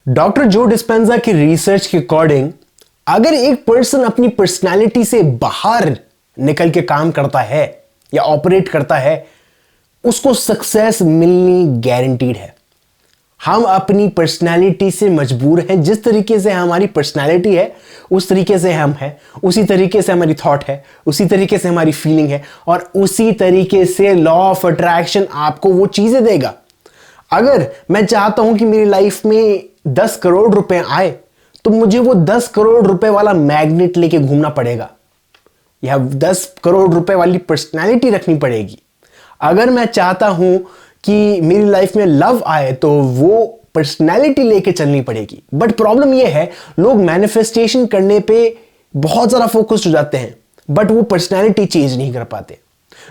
Doctor जो Dispenza की research के अकॉर्डिंग अगर एक पर्सन अपनी पर्सनालिटी से बाहर निकल के काम करता है या ऑपरेट करता है, उसको सक्सेस मिलनी गारंटीड है। हम अपनी पर्सनालिटी से मजबूर हैं। जिस तरीके से हमारी पर्सनालिटी है उस तरीके से हम हैं, उसी तरीके से हमारी थॉट है, उसी तरीके से हमारी फीलिंग है, और उसी तरीके से लॉ ऑफ अट्रैक्शन आपको वो चीजें देगा। अगर मैं चाहता हूं कि मेरी लाइफ में 10 करोड़ रुपए आए तो मुझे वो 10 करोड़ रुपए वाला मैग्नेट लेके घूमना पड़ेगा या 10 करोड़ रुपए वाली पर्सनालिटी रखनी पड़ेगी। अगर मैं चाहता हूं कि मेरी लाइफ में लव आए तो वो पर्सनालिटी लेके चलनी पड़ेगी। बट प्रॉब्लम ये है, लोग मैनिफेस्टेशन करने पे बहुत ज्यादा फोकस्ड हो जाते हैं बट वो पर्सनालिटी चेंज नहीं कर पाते।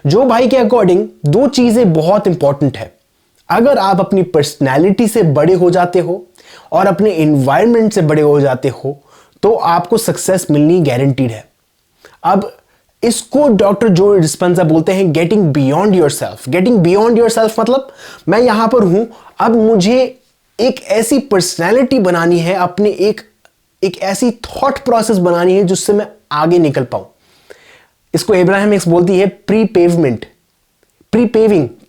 जो भाई के अकॉर्डिंग दो चीजें बहुत इंपॉर्टेंट है। अगर आप अपनी पर्सनालिटी से बड़े हो जाते हो और अपने एनवायरनमेंट से बड़े हो जाते हो तो आपको सक्सेस मिलनी गारंटीड है। अब इसको डॉक्टर जो डिस्पेंजा बोलते हैं getting beyond yourself. Getting beyond yourself मतलब मैं यहां पर हूं, अब मुझे एक ऐसी पर्सनैलिटी बनानी है, अपने एक ऐसी थॉट प्रोसेस बनानी है जिससे मैं आगे निकल पाऊं। इसको एब्राहम हिक्स बोलती है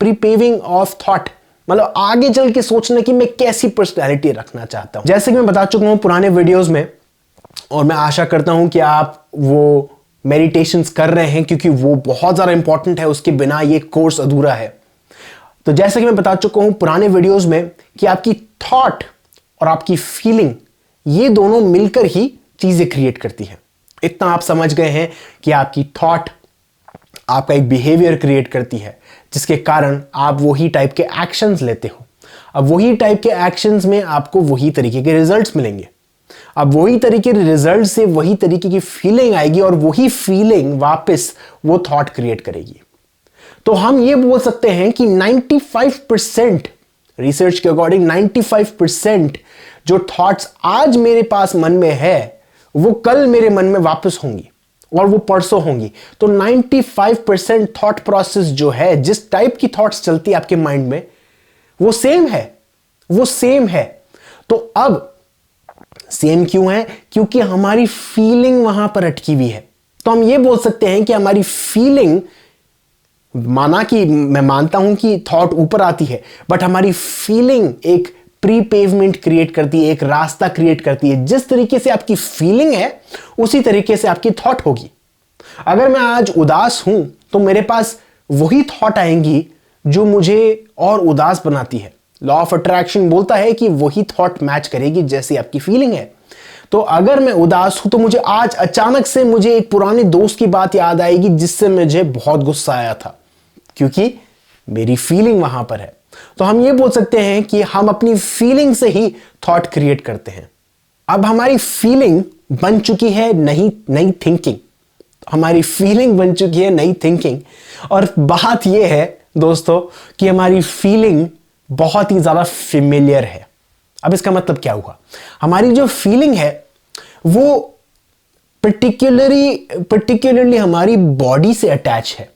प्रीपेविंग ऑफ थॉट, मतलब आगे चल के सोचना कि मैं कैसी पर्सनैलिटी रखना चाहता हूं। जैसे कि मैं बता चुका हूं पुराने वीडियोस में, और मैं आशा करता हूं कि आप वो मेडिटेशंस कर रहे हैं क्योंकि वो बहुत ज्यादा इंपॉर्टेंट है, उसके बिना ये कोर्स अधूरा है। तो जैसे कि मैं बता चुका हूं पुराने वीडियोस में कि आपकी थॉट और आपकी फीलिंग ये दोनों मिलकर ही चीजें क्रिएट करती हैं। इतना आप समझ गए हैं कि आपकी थॉट आपका एक बिहेवियर क्रिएट करती है जिसके कारण आप वही टाइप के एक्शंस लेते हो। अब वही टाइप के एक्शंस में आपको वही तरीके के रिजल्ट्स मिलेंगे। अब वही तरीके के रिजल्ट से वही तरीके की फीलिंग आएगी और वही फीलिंग वापस वो थॉट क्रिएट करेगी। तो हम ये बोल सकते हैं कि 95% रिसर्च के अकॉर्डिंग 95% जो थॉट्स आज मेरे पास मन में है वो कल मेरे मन में वापस होंगी और वो परसों होंगी। तो 95% थॉट प्रोसेस जो है, जिस टाइप की थॉट्स चलती है आपके माइंड में वो सेम है। तो अब सेम क्यों है? क्योंकि हमारी फीलिंग वहां पर अटकी हुई है। तो हम ये बोल सकते हैं कि हमारी फीलिंग, माना कि मैं मानता हूं कि थॉट ऊपर आती है, बट हमारी फीलिंग एक प्री पेवमेंट क्रिएट करती है, एक रास्ता क्रिएट करती है। जिस तरीके से आपकी फीलिंग है उसी तरीके से आपकी थॉट होगी। अगर मैं आज उदास हूं तो मेरे पास वही थॉट आएंगी जो मुझे और उदास बनाती है। लॉ ऑफ अट्रैक्शन बोलता है कि वही थॉट मैच करेगी जैसी आपकी फीलिंग है। तो अगर मैं उदास हूं तो मुझे आज अचानक से मुझे एक पुराने दोस्त की बात याद आएगी जिससे मुझे बहुत गुस्सा आया था, क्योंकि मेरी फीलिंग वहां पर है। तो हम ये बोल सकते हैं कि हम अपनी फीलिंग से ही थॉट क्रिएट करते हैं। अब हमारी फीलिंग बन चुकी है नई थिंकिंग। हमारी फीलिंग बन चुकी है नई थिंकिंग, और बात यह है दोस्तों कि हमारी फीलिंग बहुत ही ज्यादा फेमिलियर है। अब इसका मतलब क्या हुआ? हमारी जो फीलिंग है वो पर्टिकुलरली हमारी बॉडी से अटैच है।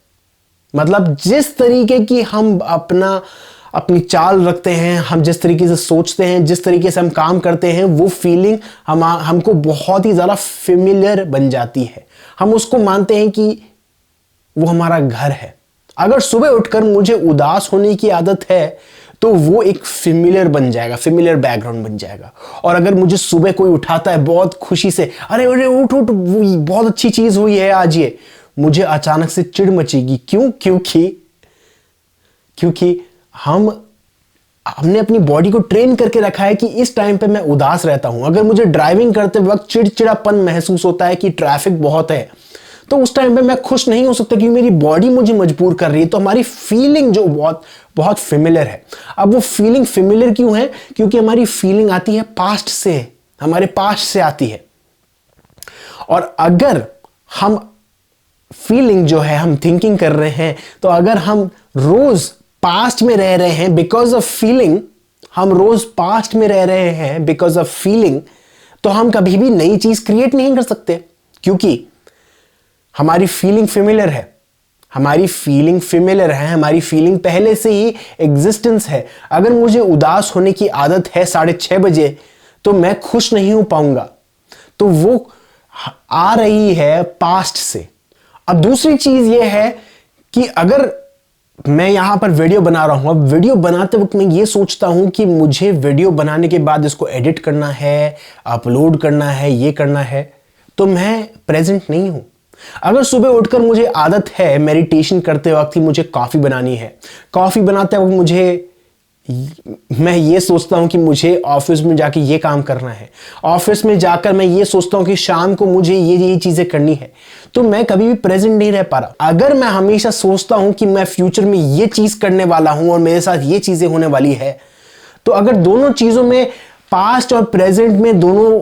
मतलब जिस तरीके की हम अपनी चाल रखते हैं, हम जिस तरीके से सोचते हैं, जिस तरीके से हम काम करते हैं, वो फीलिंग हमको बहुत ही ज्यादा फेमिलियर बन जाती है। हम उसको मानते हैं कि वो हमारा घर है। अगर सुबह उठकर मुझे उदास होने की आदत है तो वो एक फेमिलियर बन जाएगा, फेमिलियर बैकग्राउंड बन जाएगा। और अगर मुझे सुबह कोई उठाता है बहुत खुशी से, अरे अरे उठ उठ, वो बहुत अच्छी चीज हुई है आज, ये मुझे अचानक से चिढ़ मचेगी। क्यों? क्योंकि हमने अपनी बॉडी को ट्रेन करके रखा है कि इस टाइम पे मैं उदास रहता हूं। अगर मुझे ड्राइविंग करते वक्त चिड़चिड़ापन महसूस होता है कि ट्रैफिक बहुत है, तो उस टाइम पे मैं खुश नहीं हो सकता क्योंकि मेरी बॉडी मुझे मजबूर कर रही है। तो हमारी फीलिंग जो बहुत फेमिलियर है। अब वो फीलिंग फेमिलियर क्यों है? क्योंकि हमारी फीलिंग आती है पास्ट से, हमारे पास्ट से आती है। और अगर हम फीलिंग जो है हम थिंकिंग कर रहे हैं, तो अगर हम रोज पास्ट में रह रहे हैं बिकॉज ऑफ फीलिंग, तो हम कभी भी नई चीज क्रिएट नहीं कर सकते, क्योंकि हमारी फीलिंग फेमिलियर है। हमारी फीलिंग पहले से ही एग्जिस्टेंस है। अगर मुझे उदास होने की आदत है 6:30 बजे, तो मैं खुश नहीं हो पाऊंगा। तो वो आ रही है पास्ट से। अब दूसरी चीज ये है कि अगर मैं यहां पर वीडियो बना रहा हूं, अब वीडियो बनाते वक्त मैं ये सोचता हूं कि मुझे वीडियो बनाने के बाद इसको एडिट करना है, अपलोड करना है, ये करना है, तो मैं प्रेजेंट नहीं हूं। अगर सुबह उठकर मुझे आदत है मेडिटेशन करते वक्त कि मुझे कॉफी बनानी है, कॉफी बनाते वक्त मैं ये सोचता हूं कि मुझे ऑफिस में जाके ये काम करना है, ऑफिस में जाकर मैं ये सोचता हूं कि शाम को मुझे ये चीजें करनी है, तो मैं कभी भी प्रेजेंट नहीं रह पा रहा। अगर मैं हमेशा सोचता हूं कि मैं फ्यूचर में ये चीज करने वाला हूं और मेरे साथ ये चीजें होने वाली है, तो अगर दोनों चीजों में, पास्ट और प्रेजेंट में, दोनों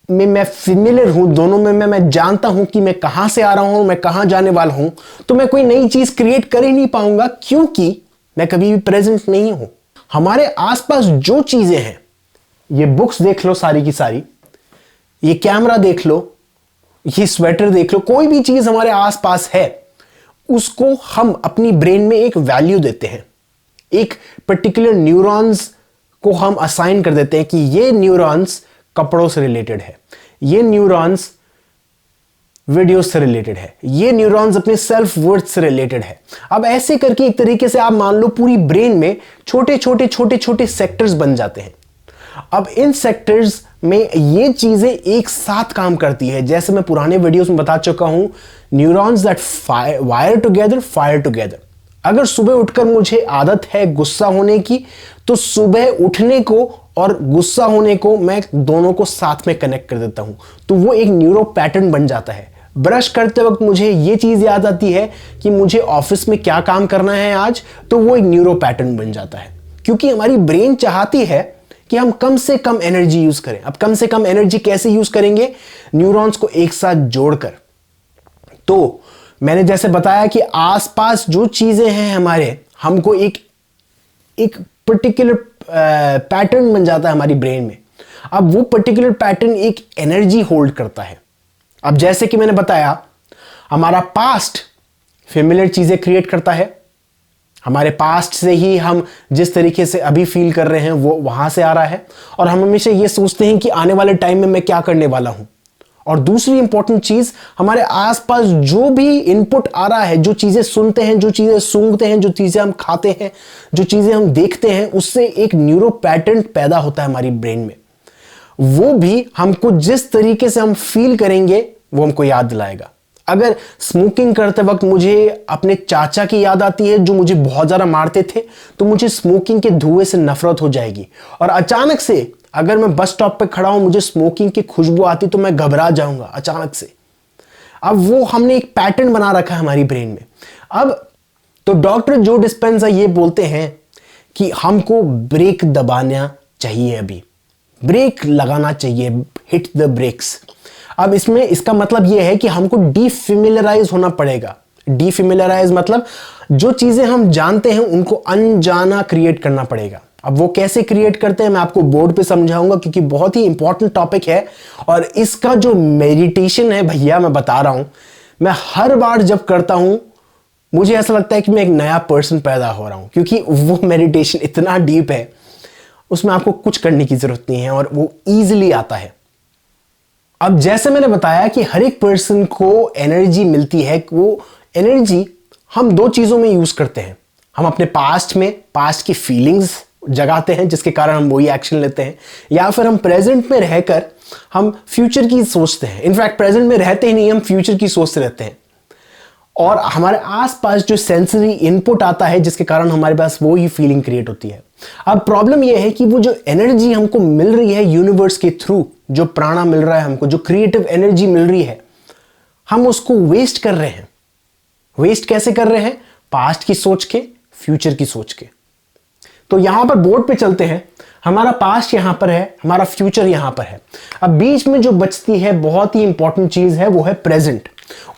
में मैं फेमिलियर हूं, दोनों में मैं जानता हूं कि मैं कहां से आ रहा हूं, मैं कहां जाने वाला हूं, तो मैं कोई नई चीज क्रिएट कर ही नहीं पाऊंगा, क्योंकि मैं कभी भी प्रेजेंट नहीं हूं। हमारे आसपास जो चीजें हैं, ये बुक्स देख लो सारी की सारी, ये कैमरा देख लो, ये स्वेटर देख लो, कोई भी चीज हमारे आसपास है, उसको हम अपनी ब्रेन में एक वैल्यू देते हैं, एक पर्टिकुलर न्यूरॉन्स को हम असाइन कर देते हैं कि ये न्यूरॉन्स कपड़ों से रिलेटेड है, ये न्यूरॉन्स वीडियो से रिलेटेड है, ये न्यूरॉन्स अपने सेल्फ वर्थ से रिलेटेड है। अब ऐसे करके एक तरीके से आप मान लो पूरी ब्रेन में छोटे छोटे छोटे छोटे सेक्टर्स बन जाते हैं। अब इन सेक्टर्स में ये चीजें एक साथ काम करती है। जैसे मैं पुराने वीडियोस में बता चुका हूं, neurons that wire together fire together. अगर सुबह उठकर मुझे आदत है गुस्सा होने की, तो सुबह उठने को और गुस्सा होने को मैं दोनों को साथ में कनेक्ट कर देता हूं, तो वो एक न्यूरो पैटर्न बन जाता है। ब्रश करते वक्त मुझे ये चीज याद आती है कि मुझे ऑफिस में क्या काम करना है आज, तो वो एक न्यूरो पैटर्न बन जाता है, क्योंकि हमारी ब्रेन चाहती है कि हम कम से कम एनर्जी यूज करें। अब कम से कम एनर्जी कैसे यूज करेंगे? न्यूरॉन्स को एक साथ जोड़कर। तो मैंने जैसे बताया कि आसपास जो चीजें हैं हमारे, हमको एक पर्टिकुलर पैटर्न बन जाता है हमारी ब्रेन में। अब वो पर्टिकुलर पैटर्न एक एनर्जी होल्ड करता है। अब जैसे कि मैंने बताया, हमारा पास्ट फेमिलियर चीजें क्रिएट करता है, हमारे पास्ट से ही हम जिस तरीके से अभी फील कर रहे हैं वो वहां से आ रहा है, और हम हमेशा ये सोचते हैं कि आने वाले टाइम में मैं क्या करने वाला हूं। और दूसरी इंपॉर्टेंट चीज, हमारे आसपास जो भी इनपुट आ रहा है, जो चीजें सुनते हैं, जो चीजें सूंघते हैं, जो चीजें हम खाते हैं, जो चीजें हम देखते हैं, उससे एक न्यूरो पैटर्न पैदा होता है हमारी ब्रेन में। वो भी हमको जिस तरीके से हम फील करेंगे वो हमको याद दिलाएगा। अगर स्मोकिंग करते वक्त मुझे अपने चाचा की याद आती है जो मुझे बहुत ज्यादा मारते थे, तो मुझे स्मोकिंग के धुएं से नफरत हो जाएगी। और अचानक से अगर मैं बस स्टॉप पे खड़ा हूं, मुझे स्मोकिंग की खुशबू आती, तो मैं घबरा जाऊंगा अचानक से। अब वो हमने एक पैटर्न बना रखा है हमारी ब्रेन में। अब तो डॉक्टर जो डिस्पेंजा ये बोलते हैं कि हमको ब्रेक दबाना चाहिए, अभी ब्रेक लगाना चाहिए, हिट द ब्रेक्स। अब इसमें इसका मतलब यह है कि हमको डीफेमिलियराइज होना पड़ेगा। डीफेमिलियराइज मतलब जो चीजें हम जानते हैं उनको अनजाना क्रिएट करना पड़ेगा। अब वो कैसे क्रिएट करते हैं मैं आपको बोर्ड पे समझाऊंगा, क्योंकि बहुत ही इंपॉर्टेंट टॉपिक है। और इसका जो मेडिटेशन है भैया, मैं बता रहा हूं, मैं हर बार जब करता हूं मुझे ऐसा लगता है कि मैं एक नया पर्सन पैदा हो रहा हूं, क्योंकि वो मेडिटेशन इतना डीप है, उसमें आपको कुछ करने की जरूरत नहीं है और वो ईजिली आता है। अब जैसे मैंने बताया कि हर एक पर्सन को एनर्जी मिलती है, वो एनर्जी हम दो चीजों में यूज करते हैं। हम अपने पास्ट में पास्ट की फीलिंग्स जगाते हैं, जिसके कारण हम वही एक्शन लेते हैं, या फिर हम प्रेजेंट में रहकर हम फ्यूचर की सोचते हैं। इनफैक्ट प्रेजेंट में रहते ही नहीं, हम फ्यूचर की सोचते रहते हैं। और हमारे आसपास जो सेंसरी इनपुट आता है, जिसके कारण हमारे पास वो ही फीलिंग क्रिएट होती है। अब प्रॉब्लम यह है कि वो जो एनर्जी हमको मिल रही है यूनिवर्स के थ्रू, जो प्राणा मिल रहा है हमको, जो क्रिएटिव एनर्जी मिल रही है, हम उसको वेस्ट कर रहे हैं। वेस्ट कैसे कर रहे हैं? पास्ट की सोच के, फ्यूचर की सोच के। तो यहां पर बोर्ड पे चलते हैं। हमारा पास्ट यहां पर है, हमारा फ्यूचर यहां पर है। अब बीच में जो बचती है बहुत ही इंपॉर्टेंट चीज है, वो है प्रेजेंट।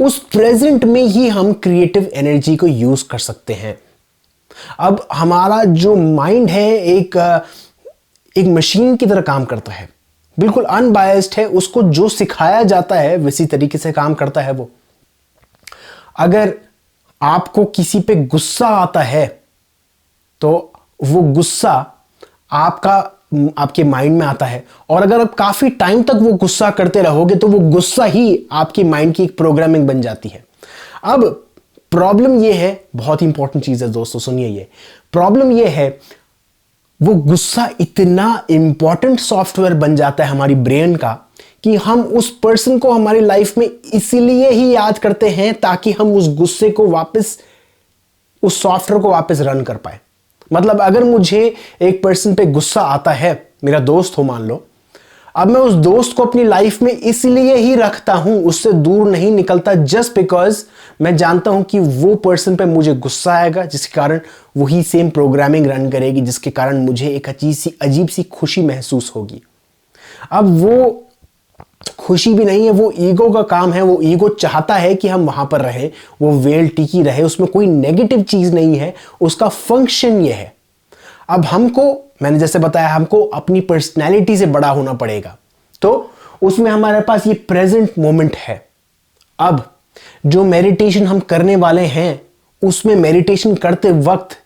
उस प्रेजेंट में ही हम क्रिएटिव एनर्जी को यूज कर सकते हैं। अब हमारा जो माइंड है एक मशीन की तरह काम करता है, बिल्कुल अनबायस्ड है। उसको जो सिखाया जाता है वैसी तरीके से काम करता है वो। अगर आपको किसी पे गुस्सा आता है, तो वो गुस्सा आपका आपके माइंड में आता है, और अगर आप काफी टाइम तक वो गुस्सा करते रहोगे तो वो गुस्सा ही आपकी माइंड की एक प्रोग्रामिंग बन जाती है। अब प्रॉब्लम ये है, बहुत इंपॉर्टेंट चीज है दोस्तों, सुनिए, ये प्रॉब्लम ये है, वो गुस्सा इतना इंपॉर्टेंट सॉफ्टवेयर बन जाता है हमारी ब्रेन का कि हम उस पर्सन को हमारी लाइफ में इसीलिए ही याद करते हैं ताकि हम उस गुस्से को वापस, उस सॉफ्टवेयर को वापस रन कर पाए। मतलब अगर मुझे एक पर्सन पे गुस्सा आता है, मेरा दोस्त हो मान लो, अब मैं उस दोस्त को अपनी लाइफ में इसलिए ही रखता हूं, उससे दूर नहीं निकलता, जस्ट बिकॉज मैं जानता हूं कि वो पर्सन पे मुझे गुस्सा आएगा, जिसके कारण वही सेम प्रोग्रामिंग रन करेगी, जिसके कारण मुझे एक अजीब सी खुशी महसूस होगी। अब वो खुशी भी नहीं है, वो ईगो का काम है। वो ईगो चाहता है कि हम वहां पर रहे, वो वेल टिकी रहे, उसमें कोई नेगेटिव चीज नहीं है, उसका फंक्शन ये है। अब हमको, मैंने जैसे बताया, हमको अपनी पर्सनैलिटी से बड़ा होना पड़ेगा, तो उसमें हमारे पास ये प्रेजेंट मोमेंट है। अब जो मेडिटेशन हम करने वाले हैं, उसमें मेडिटेशन करते वक्त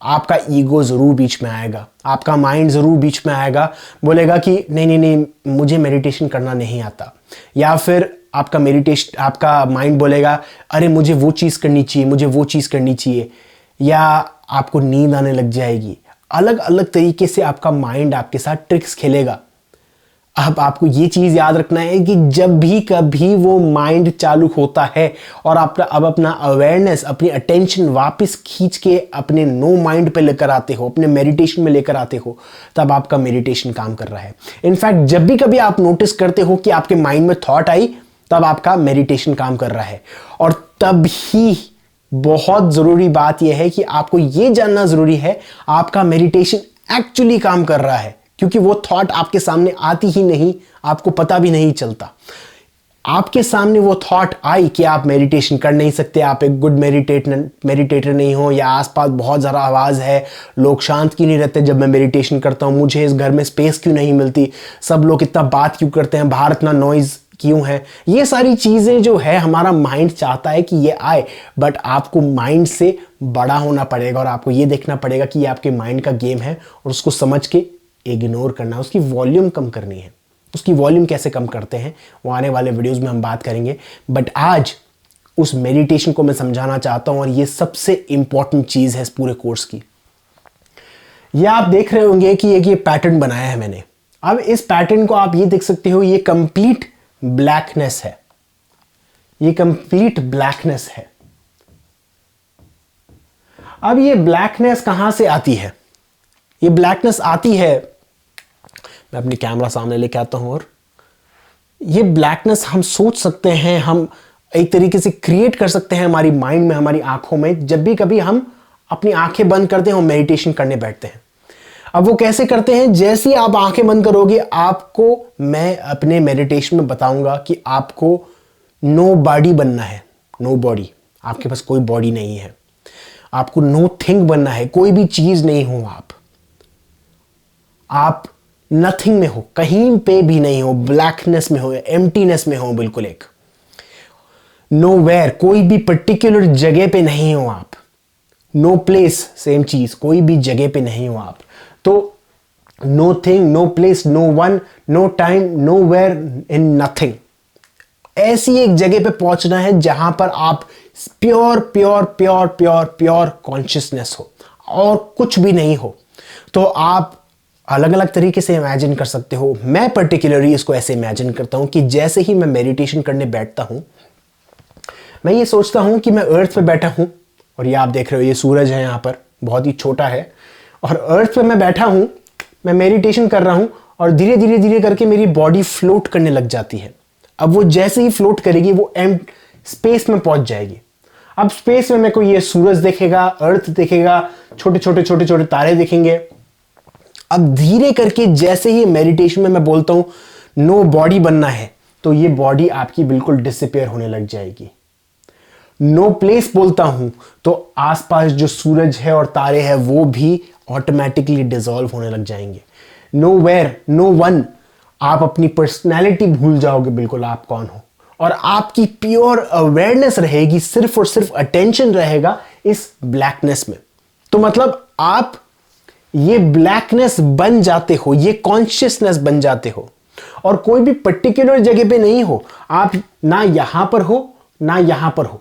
आपका ईगो जरूर बीच में आएगा, आपका माइंड जरूर बीच में आएगा, बोलेगा कि नहीं नहीं नहीं मुझे मेडिटेशन करना नहीं आता, या फिर आपका माइंड बोलेगा अरे मुझे वो चीज़ करनी चाहिए, मुझे वो चीज़ करनी चाहिए, या आपको नींद आने लग जाएगी। अलग अलग तरीके से आपका माइंड आपके साथ ट्रिक्स खेलेगा। अब आपको ये चीज याद रखना है कि जब भी कभी वो माइंड चालू होता है और आप अब अपना अवेयरनेस, अपनी अटेंशन वापस खींच के अपने नो माइंड पे लेकर आते हो, अपने मेडिटेशन में लेकर आते हो, तब आपका मेडिटेशन काम कर रहा है। इनफैक्ट जब भी कभी आप नोटिस करते हो कि आपके माइंड में थॉट आई, तब आपका मेडिटेशन काम कर रहा है। और तब ही बहुत जरूरी बात यह है कि आपको यह जानना जरूरी है आपका मेडिटेशन एक्चुअली काम कर रहा है, क्योंकि वो थॉट आपके सामने आती ही नहीं, आपको पता भी नहीं चलता। आपके सामने वो थॉट आई कि आप मेडिटेशन कर नहीं सकते, आप एक गुड मेडिटेटर नहीं हो, या आसपास बहुत ज़्यादा आवाज़ है, लोग शांत क्यों नहीं रहते जब मैं मेडिटेशन करता हूँ, मुझे इस घर में स्पेस क्यों नहीं मिलती, सब लोग इतना बात क्यों करते हैं, बाहर इतना नॉइज़ क्यों है। ये सारी चीज़ें जो है हमारा माइंड चाहता है कि ये आए, बट आपको माइंड से बड़ा होना पड़ेगा और आपको ये देखना पड़ेगा कि ये आपके माइंड का गेम है और उसको समझ के इग्नोर करना, उसकी वॉल्यूम कम करनी है। उसकी वॉल्यूम कैसे कम करते हैं वो आने वाले वीडियोस में हम बात करेंगे, बट आज उस मेडिटेशन को मैं समझाना चाहता हूं और ये सबसे इंपॉर्टेंट चीज है इस पूरे कोर्स की। ये आप देख रहे होंगे कि ये पैटर्न बनाया है मैंने। अब इस पैटर्न को आप ये देख सकते हो, ये कंप्लीट ब्लैकनेस है, ये कंप्लीट ब्लैकनेस है। अब ये ब्लैकनेस कहां से आती है? ये ब्लैकनेस आती है, मैं अपनी कैमरा सामने लेके आता हूं, और ये ब्लैकनेस हम सोच सकते हैं, हम एक तरीके से क्रिएट कर सकते हैं हमारी माइंड में, हमारी आंखों में, जब भी कभी हम अपनी आंखें बंद करते हैं और मेडिटेशन करने बैठते हैं। अब वो कैसे करते हैं? जैसे ही आप आंखें बंद करोगे, आपको मैं अपने मेडिटेशन में बताऊंगा कि आपको नो बॉडी बनना है। नो बॉडी, आपके पास कोई बॉडी नहीं है, आपको नो थिंग बनना है, कोई भी चीज नहीं हो आप नथिंग में हो, कहीं पे भी नहीं हो, ब्लैकनेस में हो, एम्प्टीनेस में हो, बिल्कुल एक नोवेयर, कोई भी पर्टिकुलर जगह पे नहीं हो आप। नो प्लेस, सेम चीज, कोई भी जगह पे नहीं हो आप। तो no thing, no place, no one, no time, nowhere, in nothing. ऐसी एक जगह पे पहुंचना है जहां पर आप pure pure pure pure pure consciousness हो और कुछ भी नहीं हो। तो आप अलग अलग तरीके से इमेजिन कर सकते हो। मैं पर्टिकुलरली इसको ऐसे इमेजिन करता हूं कि जैसे ही मैं मेडिटेशन करने बैठता हूं, मैं ये सोचता हूं कि मैं अर्थ पे बैठा हूं, और ये आप देख रहे हो, ये सूरज है यहां पर, बहुत ही छोटा है, और अर्थ पे मैं बैठा हूं, मैं मेडिटेशन कर रहा हूं, और धीरे धीरे धीरे करके मेरी बॉडी फ्लोट करने लग जाती है। अब वो जैसे ही फ्लोट करेगी, वो स्पेस में पहुंच जाएगी। अब स्पेस में मेरे को ये सूरज देखेगा, अर्थ देखेगा, छोटे छोटे छोटे छोटे तारे दिखेंगे। अब धीरे करके जैसे ही मेडिटेशन में मैं बोलता हूं नो बॉडी बनना है, तो ये बॉडी आपकी बिल्कुल डिसअपीयर होने लग जाएगी। नो प्लेस बोलता हूं तो आसपास जो सूरज है और तारे हैं वो भी ऑटोमेटिकली डिसॉल्व होने लग जाएंगे। नो वेयर, नो वन, आप अपनी पर्सनैलिटी भूल जाओगे, बिल्कुल आप कौन हो, और आपकी प्योर अवेयरनेस रहेगी, सिर्फ और सिर्फ अटेंशन रहेगा इस ब्लैकनेस में। तो मतलब आप ये ब्लैकनेस बन जाते हो, ये कॉन्शियसनेस बन जाते हो, और कोई भी पर्टिकुलर जगह पे नहीं हो आप, ना यहां पर हो ना यहां पर हो,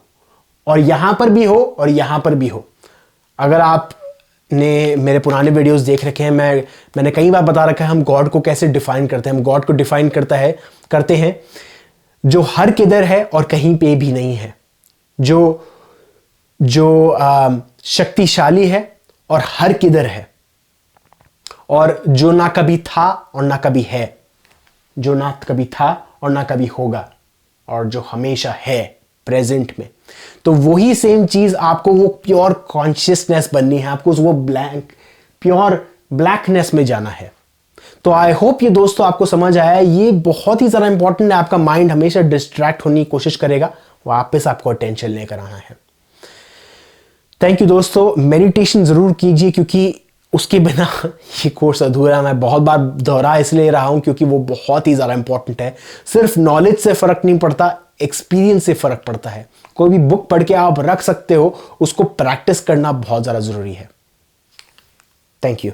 और यहां पर भी हो और यहां पर भी हो। अगर आपने मेरे पुराने वीडियोस देख रखे हैं, मैंने कई बार बता रखा है हम गॉड को कैसे डिफाइन करते हैं। हम गॉड को डिफाइन करते हैं जो हर किधर है और कहीं पे भी नहीं है, जो शक्तिशाली है और हर किधर है, और जो ना कभी था और ना कभी है, जो ना कभी था और ना कभी होगा, और जो हमेशा है प्रेजेंट में। तो वही सेम चीज आपको वो प्योर कॉन्शियसनेस बननी है, आपको वो प्योर ब्लैकनेस में जाना है। तो आई होप ये दोस्तों आपको समझ आया। ये बहुत ही ज्यादा इंपॉर्टेंट है। आपका माइंड हमेशा डिस्ट्रैक्ट होने की कोशिश करेगा, वापस आपको अटेंशन लेकर आना है। थैंक यू दोस्तों। मेडिटेशन जरूर कीजिए, क्योंकि उसके बिना ये कोर्स अधूरा है। मैं बहुत बार दोहरा इसलिए रहा हूं क्योंकि वो बहुत ही ज्यादा इंपॉर्टेंट है। सिर्फ नॉलेज से फर्क नहीं पड़ता, एक्सपीरियंस से फर्क पड़ता है। कोई भी बुक पढ़ के आप रख सकते हो, उसको प्रैक्टिस करना बहुत ज्यादा जरूरी है। Thank you.